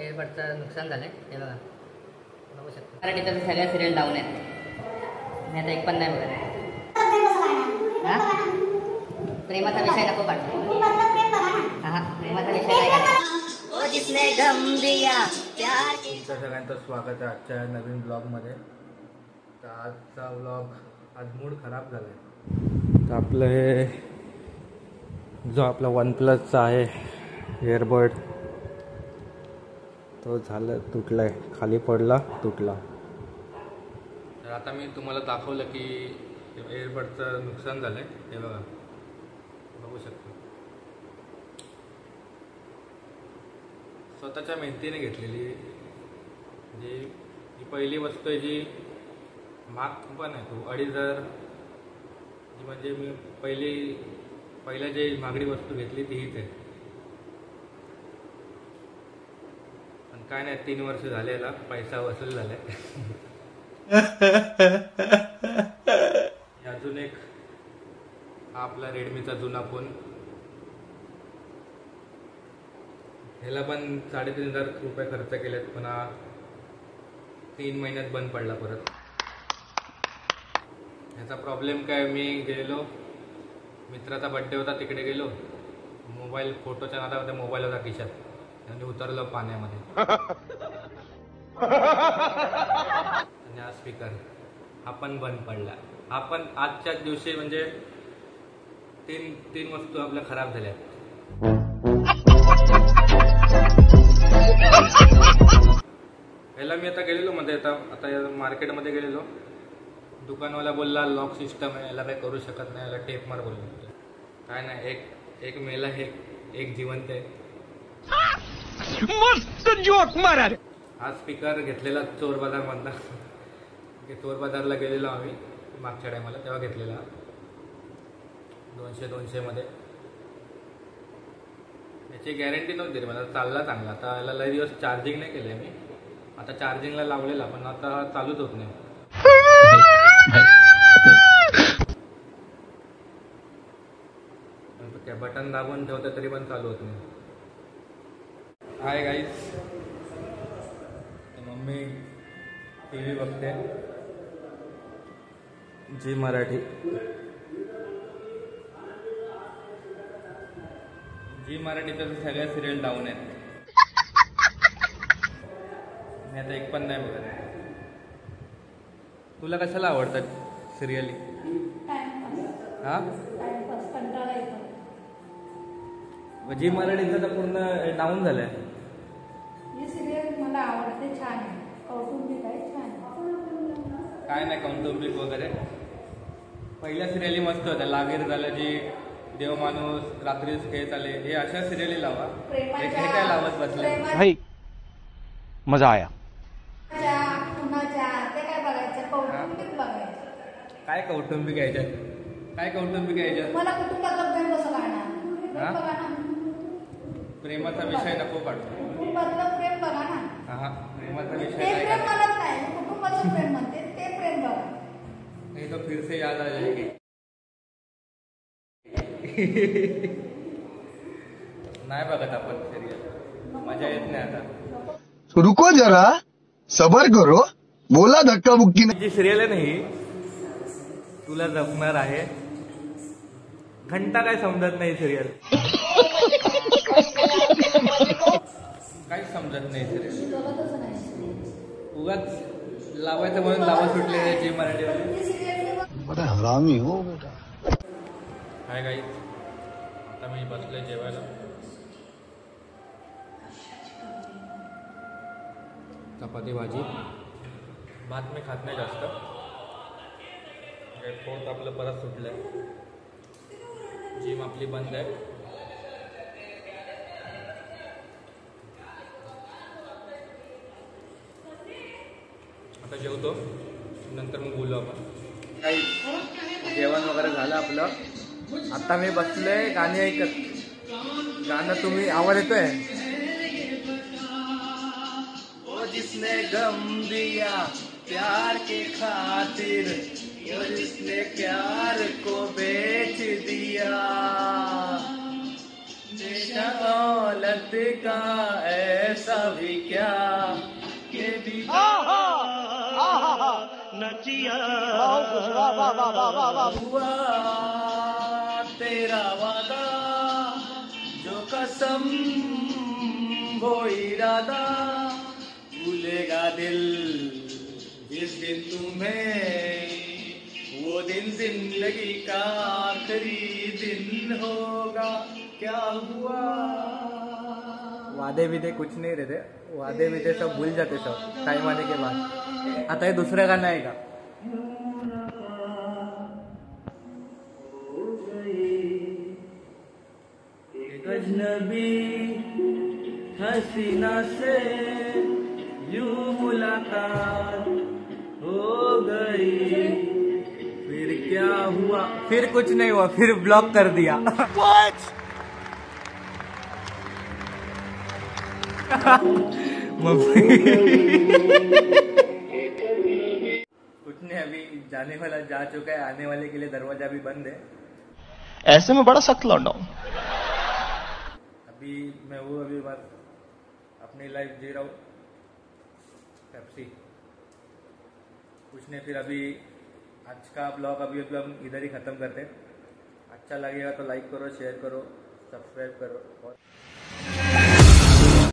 एअरबडचं नुकसान झालं हे बघा, बघू शकता. मराठीच्या सगळ्या सिरियल डाऊन आहेत. मी आता एक पण नाही बघत. प्रेमाचा विषय नको काढतो. हा प्रेमाचा विषय नाही काढायचा. तुमच्या सगळ्यांचं स्वागत आहे आजच्या नवीन ब्लॉगमध्ये. तर आजचा ब्लॉग, आज मूड खराब झाला आहे. तर आपलं हे जो आपला OnePlusचा आहे एअरबड, तो झालं तुटला आहे, खाली पडला तुटला. तर आता मी तुम्हाला दाखवलं की एअरबडचं नुकसान झालं आहे. हे बघा, बघू शकता. स्वतःच्या मेहनतीने घेतलेली जी ही पहिली वस्तू आहे, जी महाग पण आहे. तो 2,500 जी, म्हणजे मी पहिल्या जी महागडी वस्तू घेतली ती हीच आहे. पण काय नाही, 3 वर्ष झालेला पैसा वसूल झालाय. अजून एक हा आपला रेडमीचा जुना फोन, ह्याला पण 3,500 रुपये खर्च केलेत, पण हा 3 महिन्यात बंद पडला परत. ह्याचा प्रॉब्लेम काय, मी गेलो, मित्राचा बड्डे होता, तिकडे गेलो, मोबाईल फोटोच्या नादामध्ये मोबाईल होता खिशात आणि उतरलो पाण्यामध्ये. आणि हा स्पीकर हा पण बंद पडला. हा पण आजच्याच दिवशी, म्हणजे तीन वस्तू आपल्या खराब झाल्या. ह्याला मी आता गेलेलो मध्ये, आता मार्केटमध्ये गेलेलो, दुकानवाला बोलला लॉक सिस्टम आहे, याला काही करू शकत नाही, याला टेप मार बोललो. काय नाही, एक मेला, एक जिवंत आहे. मस्त जोक मारा. हा स्पीकर घेतलेला चोर बाजार मधला. चोर बाजारला गेलेलो आम्ही मागच्या टायमाला, तेव्हा घेतलेला 200 मध्ये. याची गॅरंटी नव्हती रे मला, चालला चांगला. आता याला लई दिवस चार्जिंग नाही केलंय मी, आता चार्जिंगला लावलेला, पण आता चालूच होत नाही. बटन दाबून ठेवतं तरी पण चालू होत नाही. हाय गाईस, मम्मी TV बघते, जी मराठी. जी मराठीच्या सगळ्या सिरियल डाऊन आहेत. मी आता एक पण नाही बघत. तुला कशाला आवडतात सिरियली? हा, जी मराठीचं तर पूर्ण डाऊन झालंय. ही सिरियल मला आवडते, छान आहे, कौटुंबिक आहे, छान. काय नाही कौटुंबिक वगैरे, पहिल्या सिरियली मस्त होत्या. लागीर झालं, जी देव माणूस, रात्रीच खेळ चाले, हे अशा सिरियली लावा. हे काय लावत बसले भाई, मजा आया. ते काय बघायचं, कौटुंबिक बघायचं. काय कौटुंबिक यायच्यात, काय कौटुंबिक यायच्यात? मला कुटुंबातलं प्रेम कसं काढणार? प्रेमाचा विषय नको काढू. कुटुंबातलं प्रेम बघा ना. हा, प्रेमाचा विषय ते नाही प्रेम काढू. म्हणत नाही, कुटुंबाचं प्रेम म्हणते, ते प्रेम बघा. नहीं तो फिर से याद आ जाएगी. नाही बघत आपण सिरियल, मजा येत नाही आता. रुको जरा, सबर करो, बोला धक्का बुक्की नाही. जी सिरियल आहे नाही, तुला जपणार आहे, घंटा काय समजत नाही सिरियल. काहीच समजत नाही सिरियल, उगाच लावायचं म्हणून लावा सुटले जी मराठीवाले. बड़ा हरामी हो बेटा. हाय गाईस, आता मी बसले जेवायला. चपाती भाजी, भात मी खात नाही जास्त. पोट आपलं परत सुटलंय. जिम आपली बंद आहे. आता जेवतो, नंतर मग बोलू आपण. काही जेवण वगैरे झालं आपलं. आता मी बसलोय गाणी ऐकत. गाणं तुम्ही आवाज येतोय? वो जिसने गम दिया प्यार के खातिर, वो जिसने प्यार को बेच दिया, दौलत का ऐसा भी क्या ये भी हुआ तेरा वादा जो कसम वो इरादा भूलेगा दिल जिस दिन तुम्हें वो दिन जिंदगी का आखिरी दिन होगा क्या हुआ। वादे विदे कुछ नहीं रहते, वादे विदे सब भूल जाते सब टाइम आने के बाद। आता है दूसरा गाना आएगा। एक अजनबी हसीना से यूं मुलाकात हो गई, फिर क्या हुआ, फिर कुछ नहीं हुआ, फिर ब्लॉक कर दिया। कुछ नहीं, अभी जाने वाला जा चुका है, आने वाले के लिए दरवाजा भी बंद है। ऐसे में बड़ा सख्त लौंडा हूं। अभी मैं वो अभी बस अपनी लाइफ जी रहा हूँ, पेप्सी कुछ नहीं। फिर अभी आज का ब्लॉग अभी हम इधर ही ख़त्म करते हैं। अच्छा लगेगा तो लाइक करो, शेयर करो, सब्सक्राइब करो और